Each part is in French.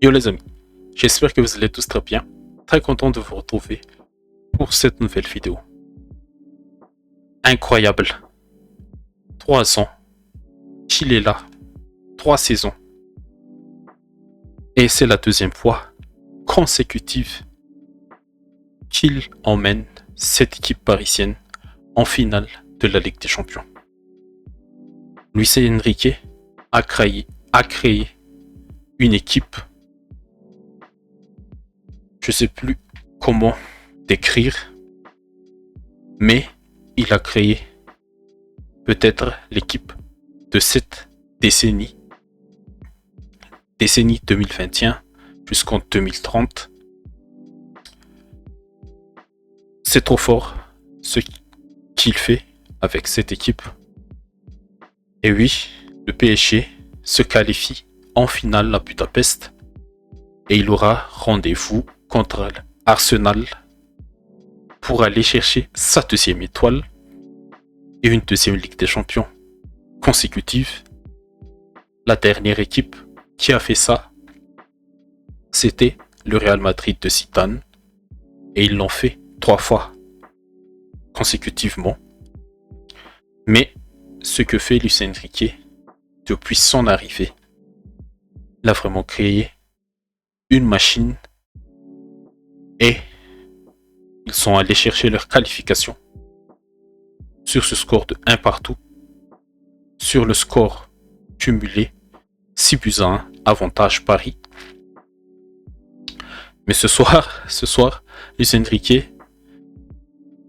Yo les amis, j'espère que vous allez tous très bien. Très content de vous retrouver pour cette nouvelle vidéo. Incroyable. 3 ans qu'il est là. 3 saisons. Et c'est la deuxième fois consécutive qu'il emmène cette équipe parisienne en finale de la Ligue des Champions. Luis Enrique a créé une équipe. Je ne sais plus comment décrire, mais il a créé peut-être l'équipe de cette décennie 2021 jusqu'en 2030. C'est trop fort ce qu'il fait avec cette équipe. Et oui, le PSG se qualifie en finale à Budapest et il aura rendez-vous contre Arsenal pour aller chercher sa deuxième étoile et une deuxième Ligue des Champions consécutive. La dernière équipe qui a fait ça, c'était le Real Madrid de Zidane et ils l'ont fait 3 fois consécutivement. Mais ce que fait Luis Enrique depuis son arrivée, il a vraiment créé une machine et ils sont allés chercher leur qualification sur ce score de 1 partout, sur le score cumulé 6-1, avantage Paris. Mais ce soir, Luis Enrique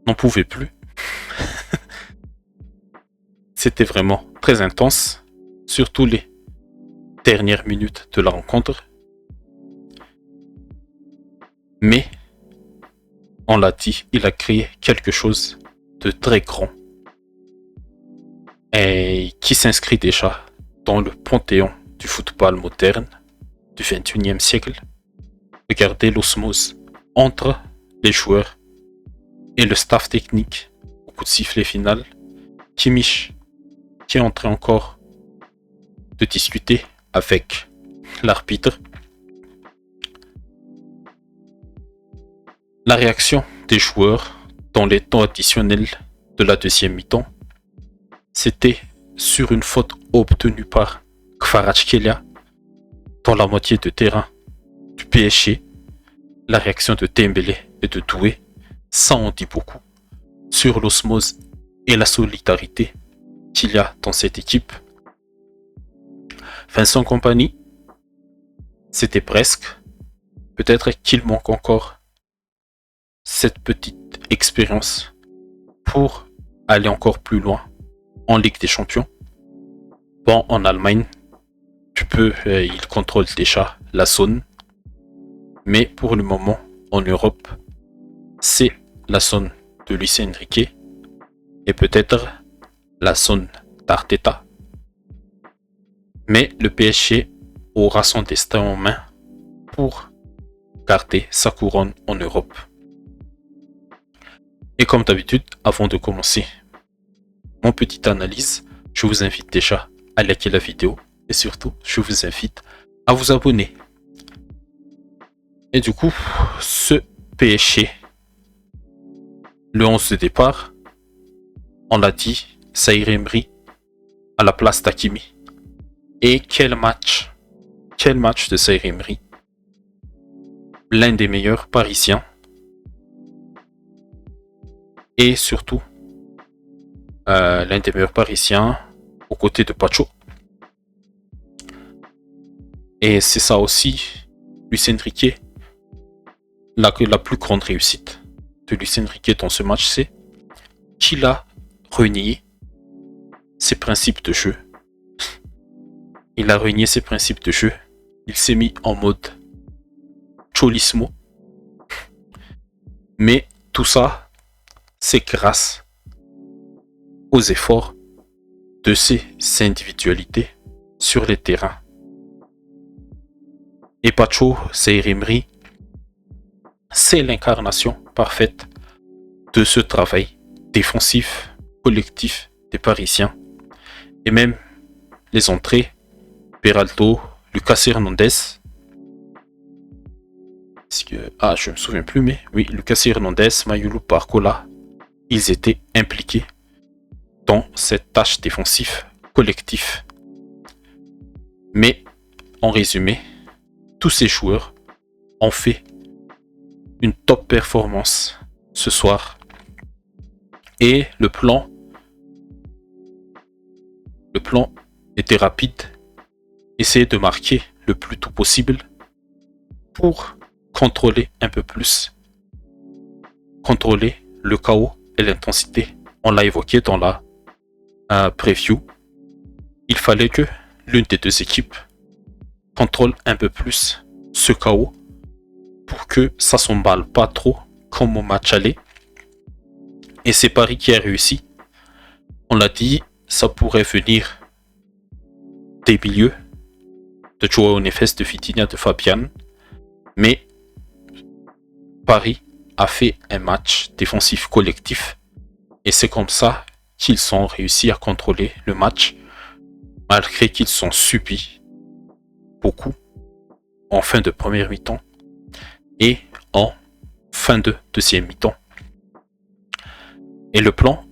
n'en pouvait plus. C'était vraiment très intense, surtout les dernières minutes de la rencontre. Mais, on l'a dit, il a créé quelque chose de très grand et qui s'inscrit déjà dans le panthéon du football moderne du 21e siècle. Regardez l'osmose entre les joueurs et le staff technique au coup de sifflet final. Kimmich qui est en train encore de discuter avec l'arbitre. La réaction des joueurs dans les temps additionnels de la deuxième mi-temps, c'était sur une faute obtenue par Kvaratskhelia dans la moitié de terrain du PSG. La réaction de Dembélé et de Doué, ça en dit beaucoup sur l'osmose et la solidarité qu'il y a dans cette équipe. Vincent Kompany, c'était presque. Peut-être qu'il manque encore cette petite expérience pour aller encore plus loin en Ligue des Champions. Bon, en Allemagne, il contrôle déjà la zone. Mais pour le moment, en Europe, c'est la zone de Luis Enrique et peut-être la zone d'Arteta. Mais le PSG aura son destin en main pour garder sa couronne en Europe. Et comme d'habitude, avant de commencer mon petite analyse, je vous invite déjà à liker la vidéo et surtout, je vous invite à vous abonner. Et du coup, ce PSG, le 11 de départ, on l'a dit, Zaïre Emery à la place d'Hakimi. Et quel match de Zaïre Emery. L'un des meilleurs parisiens. Et surtout, l'un des meilleurs parisiens aux côtés de Pacho. Et c'est ça aussi, Luis Enrique, la plus grande réussite de Luis Enrique dans ce match, c'est qu'il a renié ses principes de jeu. Il a renié ses principes de jeu. Il s'est mis en mode cholismo. Mais tout ça, c'est grâce aux efforts de ses individualités sur les terrains. Et Pacho, Zaïre Emery, c'est l'incarnation parfaite de ce travail défensif, collectif des Parisiens. Et même les entrées, Beraldo, Lucas Hernandez, Je me souviens plus, mais oui, Lucas Hernandez, Mayulu Barcola, ils étaient impliqués dans cette tâche défensive collective. Mais en résumé, tous ces joueurs ont fait une top performance ce soir. Et le plan était rapide. Essayer de marquer le plus tôt possible pour contrôler un peu plus. Contrôler le chaos et l'intensité. On l'a évoqué dans la preview. Il fallait que l'une des deux équipes contrôle un peu plus ce chaos pour que ça s'emballe pas trop comme au match aller. Et c'est Paris qui a réussi. On l'a dit, ça pourrait venir des milieux de Joao Neves, de Vitinha, de Fabian. Mais Paris a fait un match défensif collectif. Et c'est comme ça qu'ils ont réussi à contrôler le match, malgré qu'ils ont subi beaucoup en fin de première mi-temps et en fin de deuxième mi-temps. Et le plan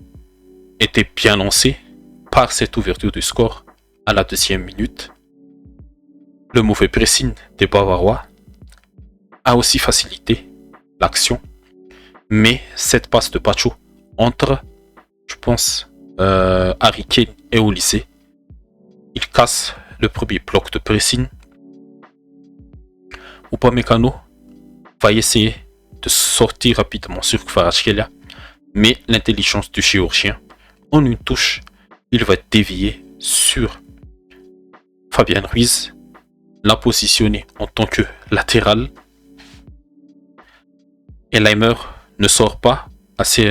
était bien lancé par cette ouverture du score à la deuxième minute. Le mauvais pressing des Bavarois a aussi facilité l'action, mais cette passe de Pacho entre, je pense, Harry Kane et Olysée, il casse le premier bloc de pressing. Upamecano va essayer de sortir rapidement sur Kvaratskhelia, mais l'intelligence du chirurgien, en une touche, il va dévier sur Fabien Ruiz, l'a positionné en tant que latéral, et Leimer ne sort pas assez.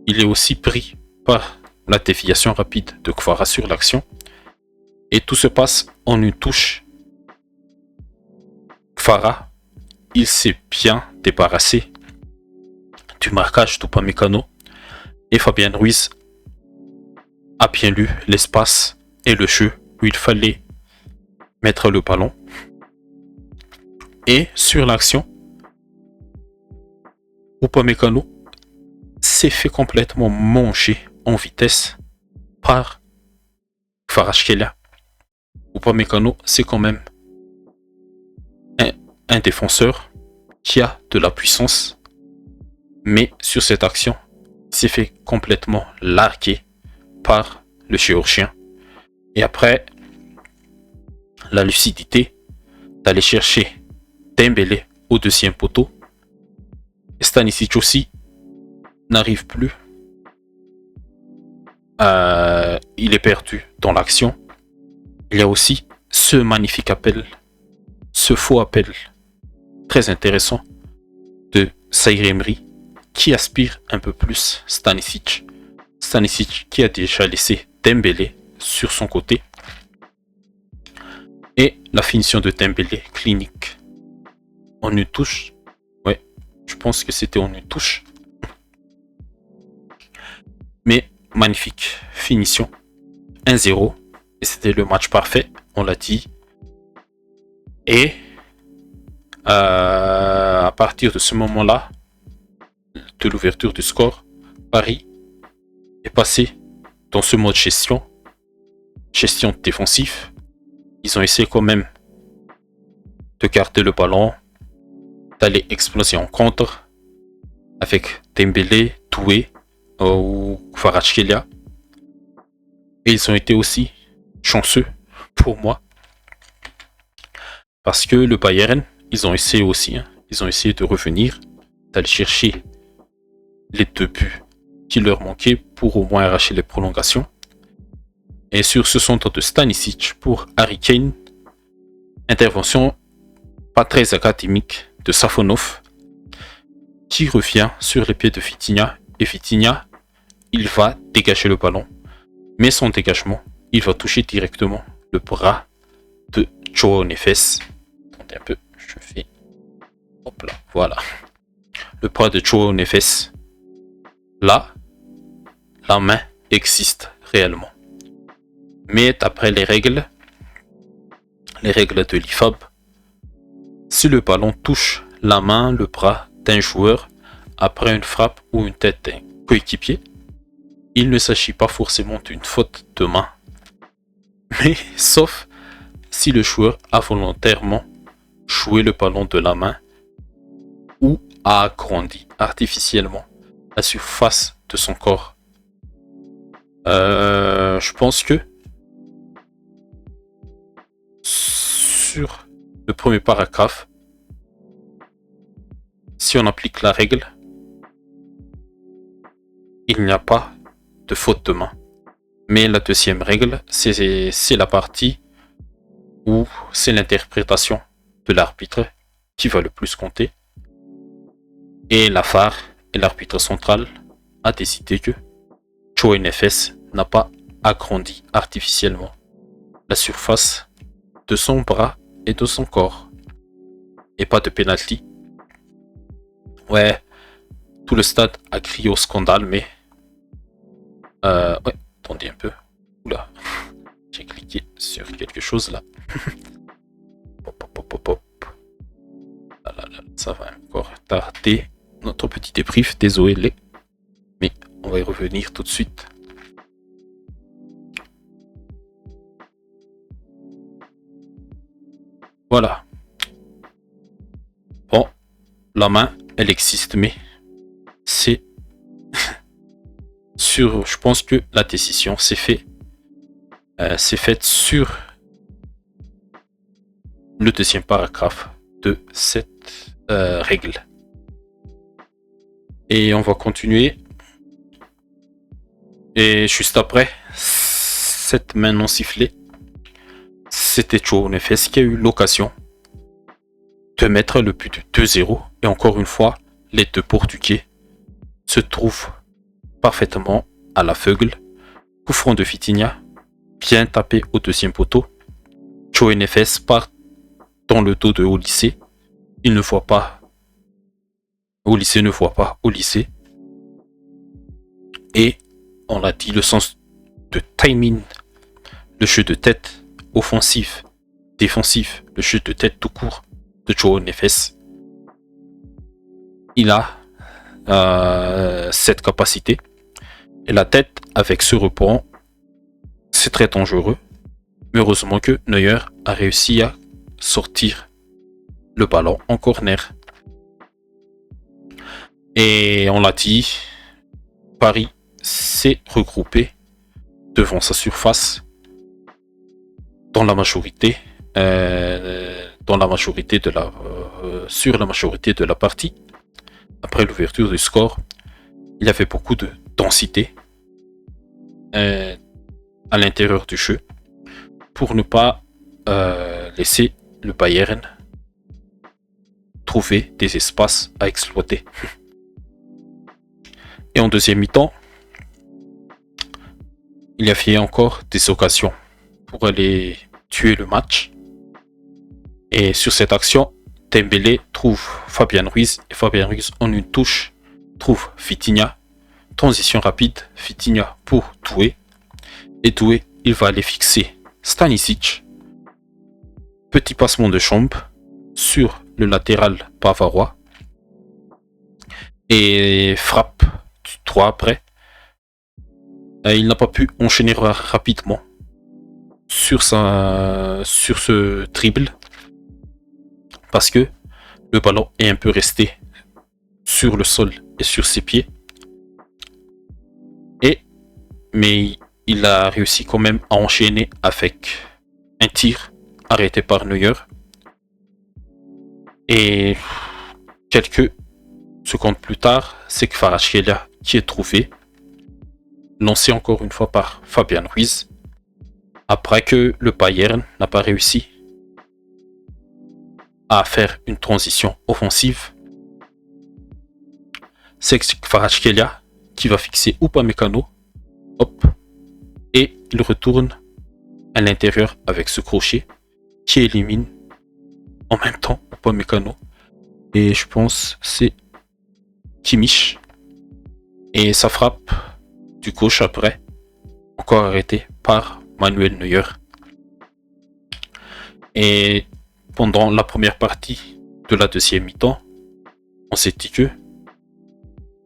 Il est aussi pris par la déviation rapide de Kvara sur l'action, et tout se passe en une touche. Kvara, il s'est bien débarrassé du marquage d'Upamecano, et Fabien Ruiz a bien lu l'espace et le jeu où il fallait mettre le ballon. Et sur l'action, Upamecano s'est fait complètement manger en vitesse par Kvaratskhelia. Upamecano, c'est quand même un défenseur qui a de la puissance, mais sur cette action, il s'est fait complètement larguer par le chirurgien. Et après, la lucidité d'aller chercher Dembélé au deuxième poteau. Stanisic aussi n'arrive plus. Il est perdu dans l'action. Il y a aussi ce magnifique appel, ce faux appel très intéressant de Zaïre Emery qui aspire un peu plus Stanisic. Stanisic qui a déjà laissé Dembélé sur son côté. Et la finition de Dembélé clinique en une touche. Ouais, je pense que c'était en une touche. Mais magnifique finition. 1-0. Et c'était le match parfait, on l'a dit. Et à partir de ce moment-là, de l'ouverture du score, Paris est passé dans ce mode gestion défensive. Ils ont essayé quand même de garder le ballon, d'aller exploser en contre avec Dembélé, Doué ou Kvaratskhelia. Et ils ont été aussi chanceux pour moi parce que le Bayern, ils ont essayé aussi, ils ont essayé de revenir, d'aller chercher les 2 buts qui leur manquaient pour au moins arracher les prolongations. Et sur ce centre de Stanisic pour Harry Kane, intervention pas très académique de Safonov qui revient sur les pieds de Vitinha. Et Vitinha, il va dégager le ballon, mais son dégagement, il va toucher directement le bras de Joao Neves. Attendez un peu, je fais... Hop là, voilà. Le bras de Joao Neves. Là, la main existe réellement. Mais d'après les règles de l'IFAB, si le ballon touche la main, le bras d'un joueur après une frappe ou une tête d'un coéquipier, il ne s'agit pas forcément d'une faute de main, mais sauf si le joueur a volontairement joué le ballon de la main ou a agrandi artificiellement la surface de son corps. Je pense que sur le premier paragraphe, si on applique la règle, il n'y a pas de faute de main. Mais la deuxième règle, c'est la partie où c'est l'interprétation de l'arbitre qui va le plus compter. Et la VAR et l'arbitre central a décidé que Joe Nefes n'a pas agrandi artificiellement la surface de son bras et de son corps. Et pas de penalty. Ouais, tout le stade a crié au scandale, mais... ouais, attendez un peu. Oula, j'ai cliqué sur quelque chose là. Hop, hop, hop, hop, hop. Ah là là, ça va encore tarder notre petit débrief, désolé. Mais on va y revenir tout de suite. Voilà. Bon, la main, elle existe, mais c'est sur. Je pense que la décision c'est faite sur le deuxième paragraphe de cette règle. Et on va continuer. Et juste après cette main non sifflée, c'était Joe Nefes qui a eu l'occasion de mettre le but de 2-0. Et encore une fois, les deux Portugais se trouvent parfaitement à l'aveugle. Coup franc de Vitinha, bien tapé au deuxième poteau. Joe Nefes part dans le dos de Olise. Il ne voit pas. Olise ne voit pas Olise. Et on l'a dit, le sens de timing, le jeu de tête offensif, défensif, le jeu de tête tout court de Joe Nefes. Il a cette capacité. Et la tête, avec ce rebond, c'est très dangereux. Mais heureusement que Neuer a réussi à sortir le ballon en corner. Et on l'a dit, Paris s'est regroupé devant sa surface dans la majorité, sur la majorité de la partie. Après l'ouverture du score, il y avait beaucoup de densité à l'intérieur du jeu pour ne pas laisser le Bayern trouver des espaces à exploiter. Et en deuxième mi-temps, il y avait encore des occasions pour aller tuer le match. Et sur cette action, Dembélé trouve Fabien Ruiz et Fabien Ruiz en une touche trouve Vitinha. Transition rapide, Vitinha pour Doué. Et Doué, il va aller fixer Stanisic. Petit passement de chambre sur le latéral bavarois. Et frappe du 3 après. Il n'a pas pu enchaîner rapidement sur ce dribble parce que le ballon est un peu resté sur le sol et sur ses pieds. Mais il a réussi quand même à enchaîner avec un tir arrêté par Neuer. Et quelques secondes plus tard, c'est Kvaratskhelia qui est trouvé, lancé encore une fois par Fabien Ruiz, après que le Bayern n'a pas réussi à faire une transition offensive. C'est Kvaratskhelia qui va fixer Upamecano. Hop. Et il retourne à l'intérieur avec ce crochet qui élimine en même temps Upamecano. Et je pense c'est Kimmich. Et sa frappe du gauche après, encore arrêtée par Manuel Neuer. Et pendant la première partie de la deuxième mi-temps, On s'est dit que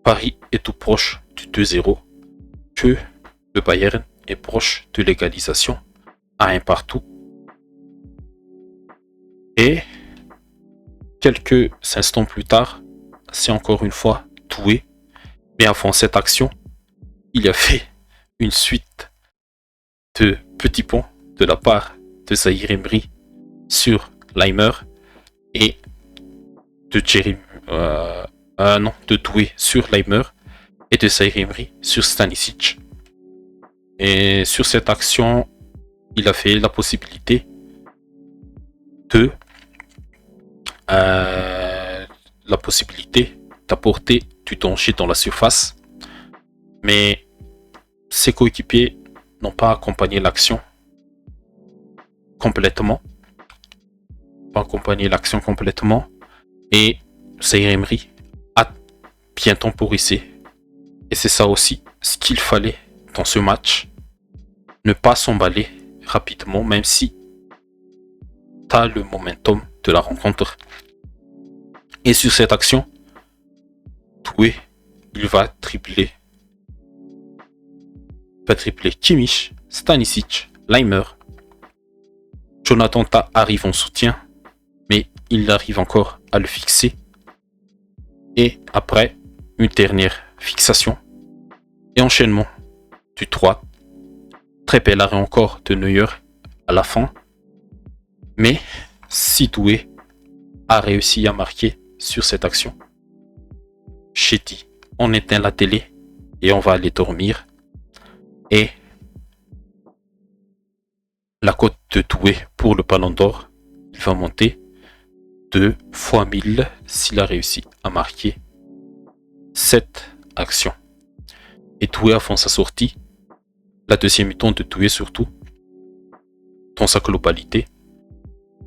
Paris est tout proche du 2-0, que le Bayern est proche de l'égalisation à un partout. Et quelques instants plus tard, c'est encore une fois Doué. Mais avant cette action, il a fait une suite de petits ponts de la part de Zahir Emery sur Laimer et de de Doué sur Laimer et de Zahir Emery sur Stanisic. Et sur cette action, il a fait la possibilité de d'apporter du danger dans la surface, mais ses coéquipiers n'ont pas accompagné l'action complètement. Et Zahir Emery a bien temporisé. Et c'est ça aussi ce qu'il fallait dans ce match. Ne pas s'emballer rapidement, même si tu as le momentum de la rencontre. Et sur cette action, Doué, il va tripler Kimmich, Stanisic, Laimer. Jonathan Tah arrive en soutien, mais il arrive encore à le fixer. Et après, une dernière fixation et enchaînement du 3. Très bel arrêt encore de Neuer à la fin. Mais si Doué a réussi à marquer sur cette action, j'ai dit, on éteint la télé et on va aller dormir. Et la cote de Doué pour le Ballon d'Or, il va monter 2 fois 1000 s'il a réussi à marquer cette action. Et Doué avant sa sortie, la deuxième mi-temps de Doué surtout, dans sa globalité,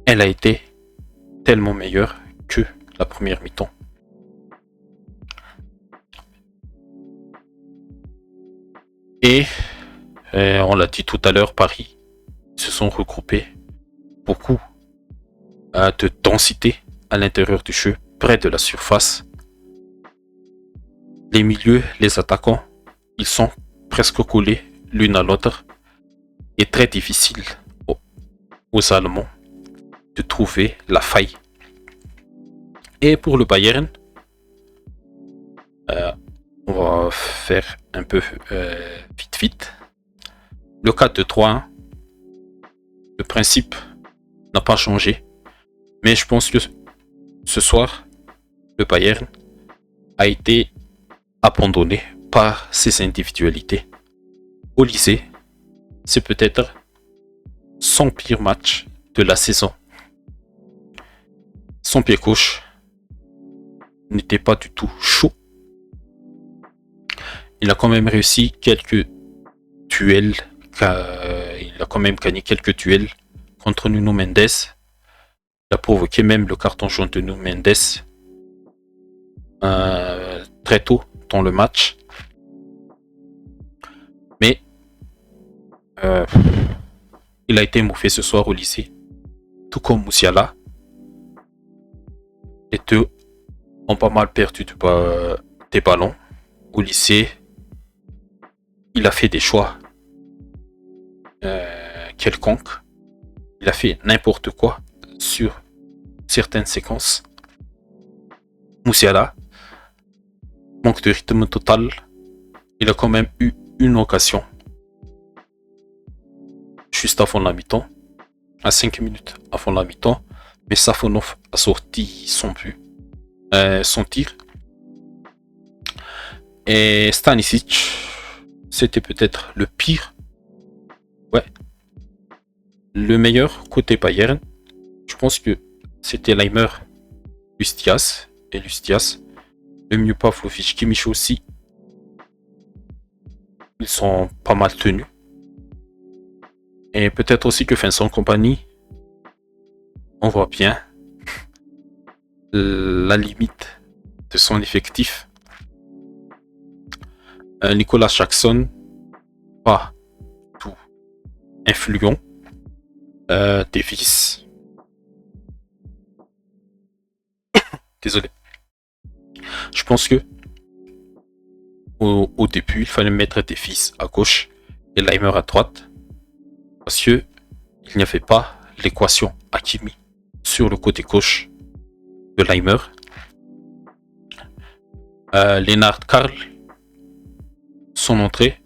elle a été tellement meilleure que la première mi-temps. Et on l'a dit tout à l'heure, Paris se sont regroupés beaucoup de densité à l'intérieur du jeu, près de la surface. Les milieux, les attaquants, ils sont presque collés l'une à l'autre. Et très difficile aux Allemands de trouver la faille. Et pour le Bayern, on va faire un peu vite. Le 4-2-3-1, le principe n'a pas changé. Mais je pense que ce soir, le Bayern a été abandonné par ses individualités. Olise, c'est peut-être son pire match de la saison. Son pied gauche n'était pas du tout chaud. Il a quand même réussi quelques duels. Il a quand même gagné quelques duels contre Nuno Mendes. Il a provoqué même le carton jaune de Nuno Mendes très tôt dans le match. Mais il a été mauvais ce soir au lycée. Tout comme Musiala. Les deux ont pas mal perdu des ballons. Au lycée, il a fait des choix quelconques. Il a fait n'importe quoi sur certaines séquences. Musiala, manque de rythme total. Il a quand même eu une occasion juste avant la mi-temps, à 5 minutes avant la mi-temps, mais Safonov a sorti son tir. Et Stanisic, c'était peut-être le pire. Ouais. Le meilleur côté Bayern, je pense que c'était Laimer, Lustias. Le mieux Pavlovic, Kimmich aussi. Ils sont pas mal tenus. Et peut-être aussi que Vincent Kompany, on voit bien la limite de son effectif. Nicolas Jackson, pas tout influent. Davis. Désolé. pense que au début, il fallait mettre Davis à gauche et Laimer à droite. Parce que il n'y avait pas l'équation Hakimi sur le côté gauche de Laimer. Lennart Karl, son entrée,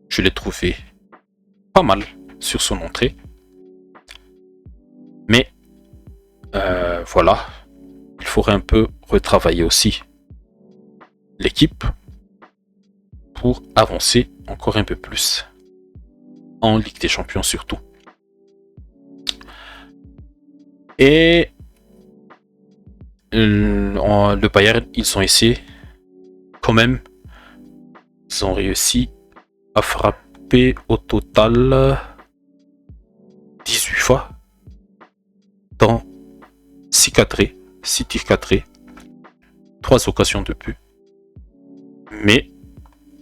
je l'ai trouvé pas mal sur son entrée. Mais voilà, il faudrait un peu retravailler aussi l'équipe pour avancer encore un peu plus en Ligue des Champions surtout. Et le Bayern, ils ont essayé quand même, ils ont réussi à frapper au total 18 fois dans 6 cadrés, 6 tirs cadrés, 3 occasions de but. Mais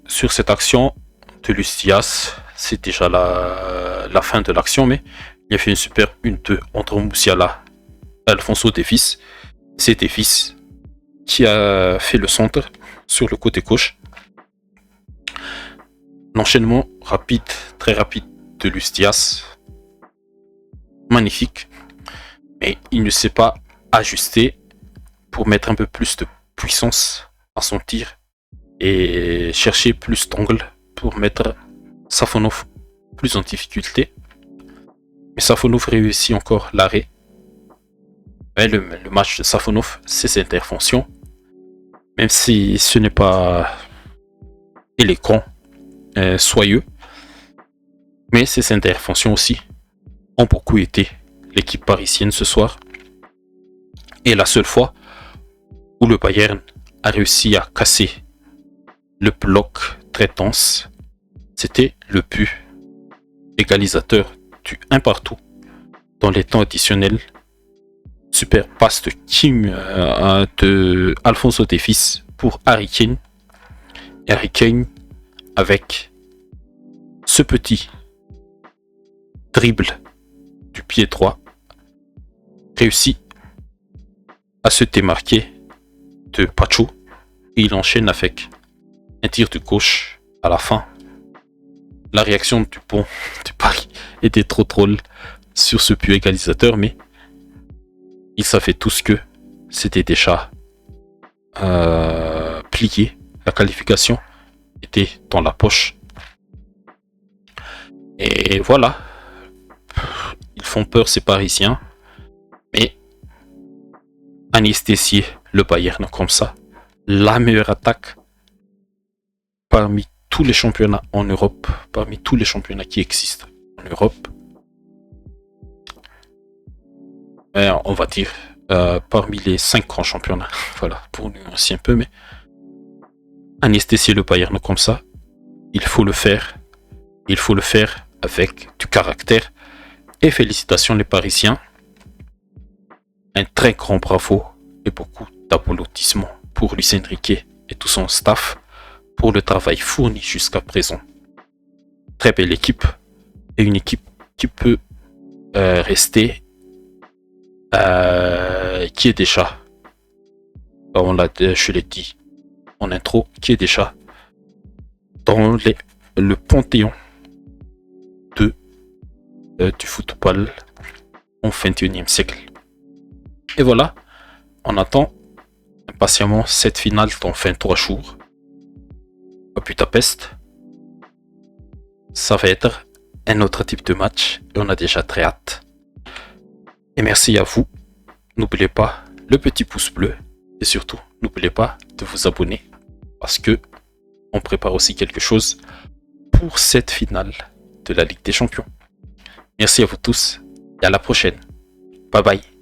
sur cette action de Lustias, c'est déjà la fin de l'action, mais il y avait une super 1-2 entre Musiala et Alphonso Davies. C'est Davies qui a fait le centre sur le côté gauche. L'enchaînement rapide, très rapide de Lustias, magnifique, mais il ne s'est pas ajusté pour mettre un peu plus de puissance à son tir et chercher plus d'angle pour mettre Safonov plus en difficulté. Mais Safonov réussit encore l'arrêt. Le match de Safonov, c'est ses interventions. Même si ce n'est pas élégant, soyeux, mais ces interventions aussi ont beaucoup aidé l'équipe parisienne ce soir. Et la seule fois où le Bayern a réussi à casser le bloc très dense, c'était le but égalisateur du 1 partout dans les temps additionnels. Super passe de de Alphonso Davies pour Harry Kane. Harry Kane avec ce petit dribble du pied droit réussit à se démarquer de Pacho et il enchaîne avec un tir de gauche à la fin. La réaction du pont de Paris était trop drôle sur ce but égalisateur, mais ils savaient tous que c'était déjà plié. La qualification était dans la poche. Et voilà. Ils font peur ces Parisiens. Mais anesthésier le Bayern comme ça. La meilleure attaque parmi tous les championnats en Europe. Parmi tous les championnats qui existent en Europe. On va dire parmi les 5 grands championnats. Voilà, pour nuancer un peu, mais anesthésier le Bayern comme ça, il faut le faire. Il faut le faire avec du caractère. Et félicitations les Parisiens. Un très grand bravo et beaucoup d'applaudissements pour Luis Enrique et tout son staff pour le travail fourni jusqu'à présent. Très belle équipe et une équipe qui peut rester qui est déjà, je l'ai dit en intro, qui est déjà dans le panthéon du football au XXIe siècle. Et voilà, on attend impatiemment cette finale dans 23 jours à Budapest. Ça va être un autre type de match et on a déjà très hâte. Et merci à vous. N'oubliez pas le petit pouce bleu et surtout n'oubliez pas de vous abonner parce que on prépare aussi quelque chose pour cette finale de la Ligue des Champions. Merci à vous tous et à la prochaine. Bye bye.